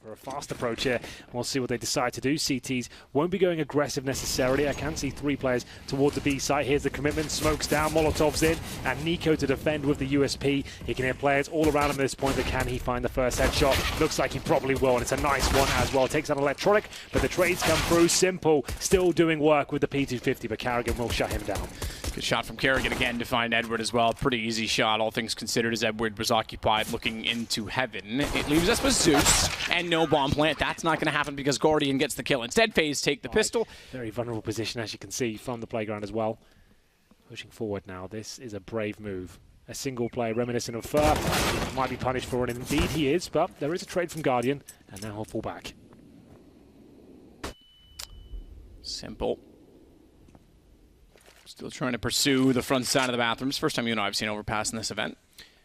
for a fast approach here. We'll see what they decide to do. CTs won't be going aggressive necessarily. I can see 3 players towards the B site. Here's the commitment. Smokes down, Molotov's in, and Nico to defend with the USP. He can hear players all around him at this point, but can he find the first headshot? Looks like he probably will, and it's a nice one as well. Takes out Electronic, but the trades come through. Simple, still doing work with the P250, but Carrigan will shut him down. Good shot from Carrigan again to find Edward as well. Pretty easy shot, all things considered, as Edward was occupied looking into heaven. It leaves us with Zeus and no bomb plant. That's not going to happen because Guardian gets the kill. Instead, FaZe take the pistol. Very vulnerable position, as you can see, from the playground as well. Pushing forward now. This is a brave move. A single player reminiscent of Fur. Might be punished for it, and indeed he is, but there is a trade from Guardian, and now he'll fall back. Simple. Still trying to pursue the front side of the bathrooms. First time you and I have seen Overpass in this event.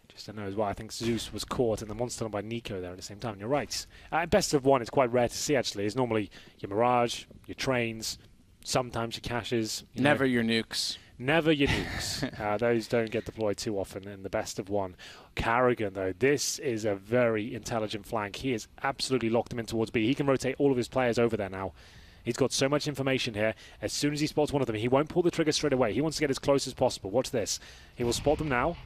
Just to know as well, I think Zeus was caught in the monster by Nico there at the same time. You're right. Best of one is quite rare to see, actually. It's normally your Mirage, your Trains, sometimes your Caches. Never your nukes. Never your nukes. Those don't get deployed too often in the best of one. Carrigan, though, this is a very intelligent flank. He has absolutely locked them in towards B. He can rotate all of his players over there now. He's got so much information here. As soon as he spots one of them, he won't pull the trigger straight away. He wants to get as close as possible. Watch this. He will spot them now.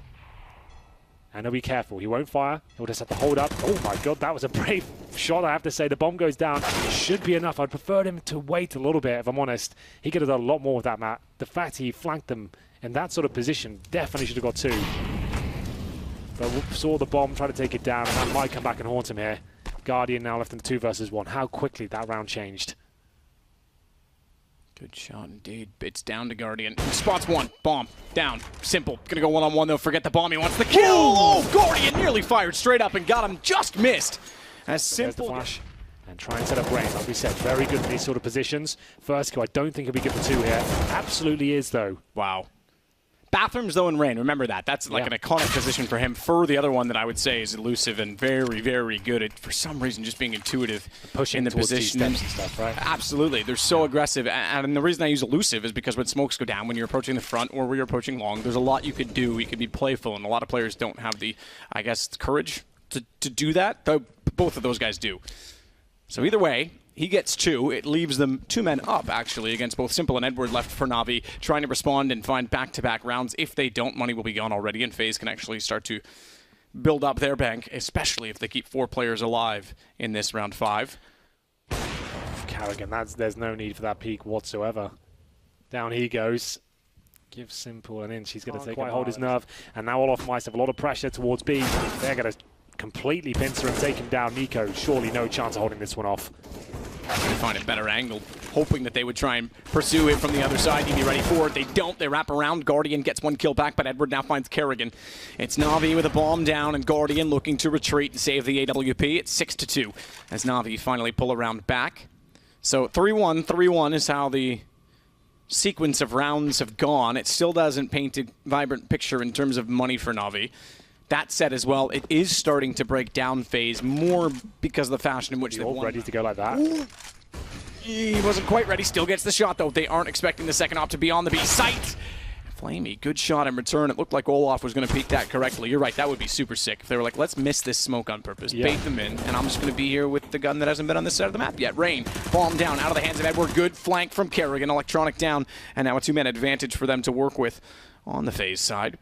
And he'll be careful. He won't fire. He'll just have to hold up. Oh my god, that was a brave shot, I have to say. The bomb goes down. It should be enough. I'd prefer him to wait a little bit, if I'm honest. He could have done a lot more with that, Matt. The fact he flanked them in that sort of position definitely should have got 2. But we saw the bomb try to take it down, and that might come back and haunt him here. Guardian now left in 2 versus 1. How quickly that round changed. Good shot indeed. It's down to Guardian. Spots one. Bomb. Down. Simple. Gonna go one-on-one though. Forget the bomb. He wants the kill. Oh, Guardian nearly fired straight up and got him. Just missed. As Simple. Flash. And try and set up Rain. Like we said, very good in these sort of positions. First kill, I don't think he'll be good for 2 here. Absolutely is, though. Wow. Bathrooms, though, and Rain. Remember that. That's like an iconic position for him. For the other one that I would say is elusive and very, very good at, for some reason, just being intuitive pushing in the position and stuff, right? Absolutely. They're so aggressive. And the reason I use elusive is because when smokes go down, when you're approaching the front or when you're approaching long, there's a lot you could do. You could be playful, and a lot of players don't have the, I guess, courage to do that. Though both of those guys do. So either way, he gets 2. It leaves them 2 men up, actually, against both Simple and Edward left for NaVi, trying to respond and find back-to-back rounds. If they don't, money will be gone already, and FaZe can actually start to build up their bank, especially if they keep 4 players alive in this round 5. Carrigan, there's no need for that peak whatsoever. Down he goes. Gives Simple an inch. He's going to take quite hold his nerve. And now all off Mice have a lot of pressure towards B. They're going to completely pincer him, take him down. Nico, surely no chance of holding this one off. Trying to find a better angle, hoping that they would try and pursue it from the other side. He'd be ready for it. They don't. They wrap around. Guardian gets 1 kill back, but Edward now finds Carrigan. It's NaVi with a bomb down, and Guardian looking to retreat and save the AWP. It's 6-2 as NaVi finally pull around back. So 3-1, 3-1 is how the sequence of rounds have gone. It still doesn't paint a vibrant picture in terms of money for NaVi. That said as well, it is starting to break down FaZe more because of the fashion in which they're ready to go like that. Ooh. He wasn't quite ready. Still gets the shot, though. They aren't expecting the second op to be on the B site. Flamey, good shot in return. It looked like Olaf was going to peek that correctly. You're right, that would be super sick. If they were like, let's miss this smoke on purpose, bait them in, and I'm just going to be here with the gun that hasn't been on this side of the map yet. Rain, bomb down, out of the hands of Edward. Good flank from Carrigan, Electronic down, and now a 2-man advantage for them to work with on the FaZe side.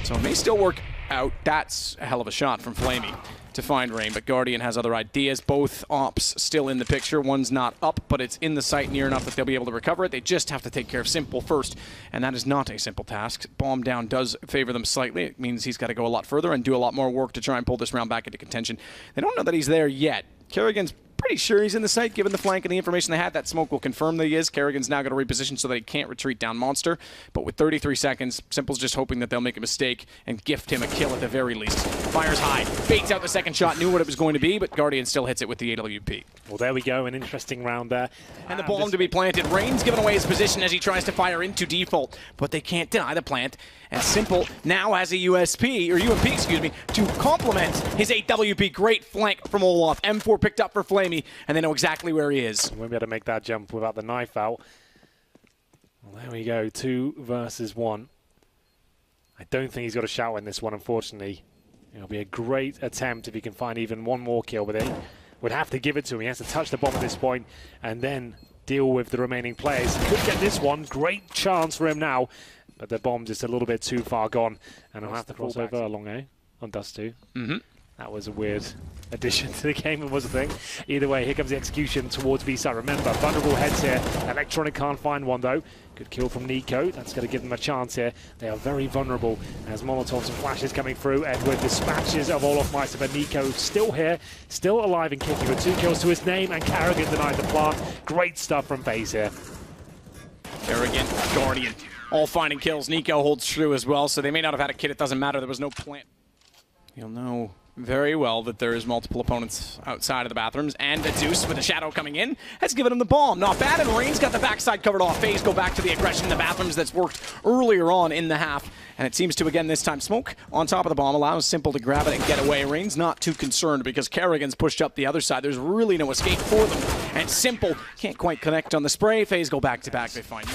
So it may still work out. That's a hell of a shot from Flamey to find Rain, but Guardian has other ideas. Both ops still in the picture. One's not up, but it's in the site near enough that they'll be able to recover it. They just have to take care of Simple first, and that is not a simple task. Bomb down does favor them slightly. It means he's got to go a lot further and do a lot more work to try and pull this round back into contention. They don't know that he's there yet. Carrigan's pretty sure he's in the site, given the flank and the information they had. That smoke will confirm that he is. Carrigan's now going to reposition so that he can't retreat down Monster. But with 33 seconds, Simple's just hoping that they'll make a mistake and gift him a kill at the very least. Fires high, baits out the second shot, knew what it was going to be, but Guardian still hits it with the AWP. Well, there we go, an interesting round there. And the bomb to be planted. Rain's giving away his position as he tries to fire into default, but they can't deny the plant. And Simple now has a USP, or UMP, excuse me, to complement his AWP. Great flank from Olaf. M4 picked up for Flamey, and they know exactly where he is. Won't be able to make that jump without the knife out. Well, there we go, 2 versus 1. I don't think he's got a shout in this one, unfortunately. It'll be a great attempt if he can find even one more kill with it. would have to give it to him. He has to touch the bomb at this point and then deal with the remaining players. He could get this one. Great chance for him now. But the bomb just a little bit too far gone. And he'll have to cross over along A on Dust 2. That was a weird addition to the game, it was a thing. Either way, here comes the execution towards B side. Remember, vulnerable heads here. Electronic can't find one though. Good kill from Nico. That's going to give them a chance here. They are very vulnerable as Molotovs and flashes coming through. Edward dispatches of Olaf Meister, but Nico still here, still alive and kicking with 2 kills to his name, and Carrigan denied the plant. Great stuff from FaZe here. Carrigan, Guardian, all finding kills. Nico holds true as well, so they may not have had a kid. It doesn't matter. There was no plant. You'll know very well that there is multiple opponents outside of the bathrooms, and the Zeus with a shadow coming in has given him the bomb. Not bad, and Rain's got the backside covered off. FaZe go back to the aggression in the bathrooms that's worked earlier on in the half, and it seems to again this time. Smoke on top of the bomb allows Simple to grab it and get away. Rain's not too concerned because Carrigan's pushed up the other side. There's really no escape for them, and Simple can't quite connect on the spray. FaZe go back to back. They find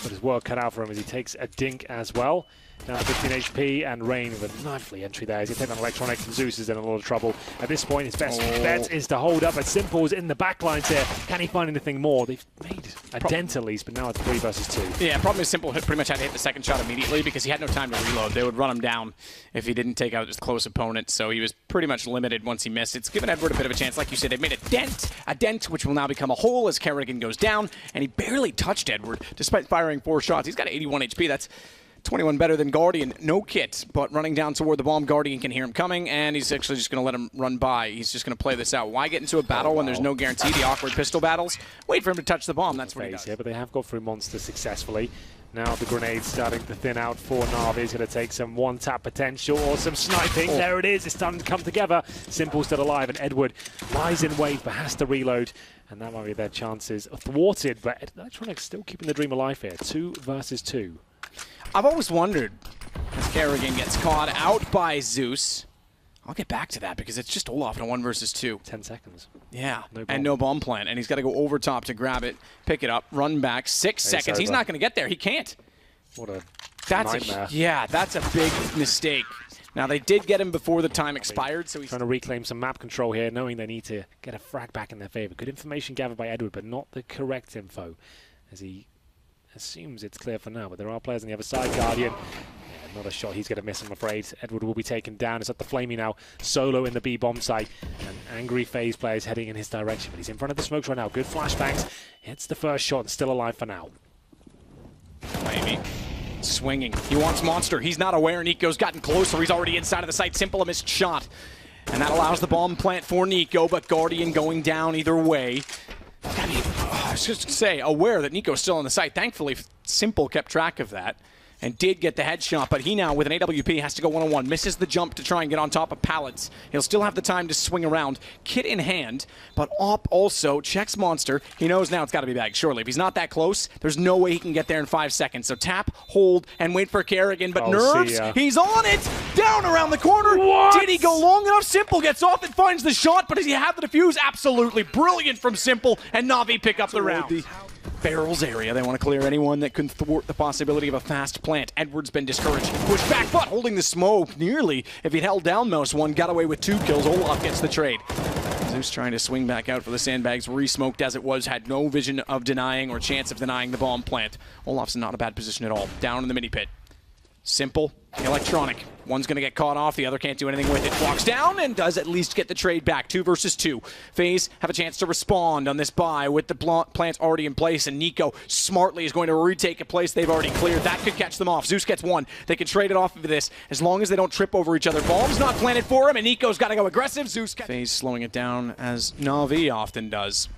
but his work cut out for him as he takes a dink as well. Down to 15 HP, and Rain with a knifely entry there. He's going to take on Electronic, and Zeus is in a lot of trouble. At this point, his best bet is to hold up, but Simple's in the backlines here. Can he find anything more? They've made a dent at least, but now it's 3 versus 2. Yeah, problem is Simple pretty much had to hit the second shot immediately because he had no time to reload. They would run him down if he didn't take out his close opponent, so he was pretty much limited once he missed. It's given Edward a bit of a chance. Like you said, they've made a dent which will now become a hole as Carrigan goes down, and he barely touched Edward despite firing 4 shots. He's got 81 HP. That's 21 better than Guardian. No kit, but running down toward the bomb. Guardian can hear him coming, and he's actually just going to let him run by. He's just going to play this out. Why get into a battle when there's no guarantee? The awkward pistol battles. Wait for him to touch the bomb. That's what he does. Yeah, but they have got through Monster successfully. Now the grenade's starting to thin out for NaVi. He's going to take some one-tap potential or some sniping. There it is. It's starting to come together. Simple's still alive, and Edward lies in wait but has to reload. And that might be their chances thwarted, but Electronic's still keeping the dream alive here. 2 versus 2. I've always wondered, as Carrigan gets caught out by Zeus, I'll get back to that because it's just Olaf in a 1 versus 2. 10 seconds. Yeah, and no bomb plant, and he's got to go over top to grab it, pick it up, run back, 6 seconds. He's not going to get there. He can't. What a nightmare. Yeah, that's a big mistake. Now, they did get him before the time expired, so he's trying to reclaim some map control here, knowing they need to get a frag back in their favor. Good information gathered by Edward, but not the correct info, as he assumes it's clear for now, but there are players on the other side. Guardian, yeah, not a shot he's going to miss, I'm afraid. Edward will be taken down. It's at the Flamey now, solo in the B bomb site, and angry FaZe players heading in his direction, but he's in front of the smokes right now. Good flashbangs, hits the first shot and still alive for now. Flamey swinging. He wants Monster. He's not aware. Nico's gotten closer. He's already inside of the site. Simple a missed shot, and that allows the bomb plant for Nico, but Guardian going down either way. I was just going to say, aware that Nico's still on the site. Thankfully, Simple kept track of that and did get the headshot, but he now, with an AWP, has to go one-on-one. Misses the jump to try and get on top of pallets. He'll still have the time to swing around, kit in hand, but Op also checks Monster. He knows now it's got to be bagged, surely. If he's not that close, there's no way he can get there in 5 seconds. So tap, hold, and wait for Carrigan, but Nerves, he's on it! Down around the corner! What? Did he go long enough? Simple gets off and finds the shot, but does he have the defuse? Absolutely brilliant from Simple, and NaVi pick up the round. Barrels area. They want to clear anyone that can thwart the possibility of a fast plant. Edward's been discouraged. Push back, but holding the smoke nearly. If he'd held down Mouse 1, got away with 2 kills. Olaf gets the trade. Zeus trying to swing back out for the sandbags. Re-smoked as it was. Had no vision of denying or chance of denying the bomb plant. Olaf's in not a bad position at all. Down in the mini pit. Simple. Electronic. One's going to get caught off. The other can't do anything with it. Walks down and does at least get the trade back. 2 versus 2. FaZe have a chance to respond on this buy with the plants already in place. And Nico smartly is going to retake a place they've already cleared. That could catch them off. Zeus gets 1. They can trade it off of this as long as they don't trip over each other. Bomb's not planted for him, and Nico's got to go aggressive. Zeus FaZe slowing it down as NaVi often does.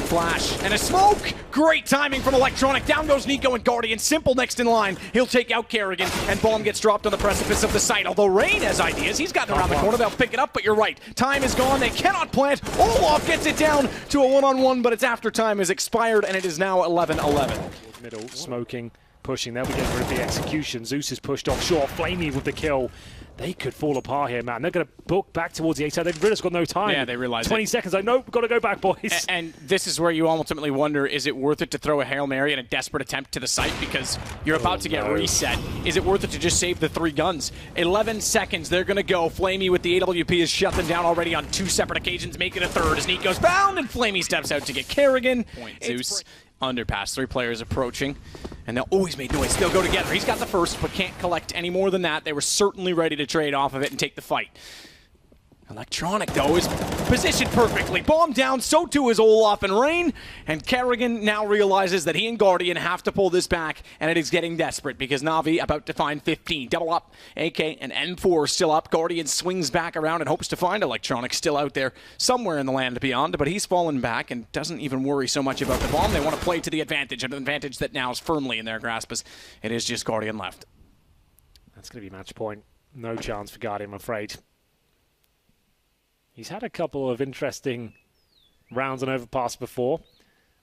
Flash and a smoke. Great timing from Electronic. Down goes Nico and Guardian. Simple next in line. He'll take out Carrigan, and bomb gets dropped on the precipice of the site. Although Rain has ideas. He's gotten around the corner. They'll pick it up, but you're right. Time is gone. They cannot plant. Olaf gets it down to a one-on-one, but it's after time is expired, and it is now 11-11. Middle, smoking, pushing. They'll be getting rid of the execution. Zeus is pushed off short. Flamey with the kill. they could fall apart here, man. They're going to book back towards the A side. They've really got no time. Yeah, they realize 20 seconds. I know, we've got to go back, boys. And this is where you ultimately wonder, is it worth it to throw a Hail Mary in a desperate attempt to the site because you're about to get reset? Is it worth it to just save the 3 guns? 11 seconds, they're going to go. Flamey with the AWP has shut them down already on 2 separate occasions, making a third as Neat goes bound, and Flamey steps out to get Kerrigan. Point Zeus. Underpass, 3 players approaching, and they'll always make noise. They'll go together. He's got the first, but can't collect any more than that. They were certainly ready to trade off of it and take the fight. Electronic, though, is positioned perfectly. Bomb down, so too is Olaf and Rain. And Kerrigan now realizes that he and Guardian have to pull this back, and it is getting desperate because NaVi about to find 15. Double up, AK and M4 still up. Guardian swings back around and hopes to find Electronic still out there somewhere in the land beyond, but he's fallen back and doesn't even worry so much about the bomb. They want to play to the advantage, an advantage that now is firmly in their grasp as it is just Guardian left. That's going to be match point. No chance for Guardian, I'm afraid. He's had a couple of interesting rounds on Overpass before.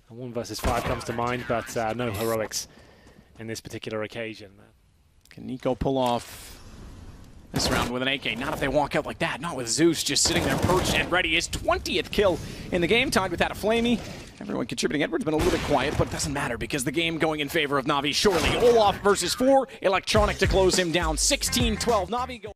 1 versus 5 comes to mind, but no heroics in this particular occasion. Can Nico pull off this round with an AK? Not if they walk out like that. Not with Zeus just sitting there perched and ready. His 20th kill in the game, tied with that of Flamey. Everyone contributing. Edward's been a little bit quiet, but it doesn't matter because the game going in favor of NaVi surely. Olaf versus 4. Electronic to close him down. 16-12. NaVi go.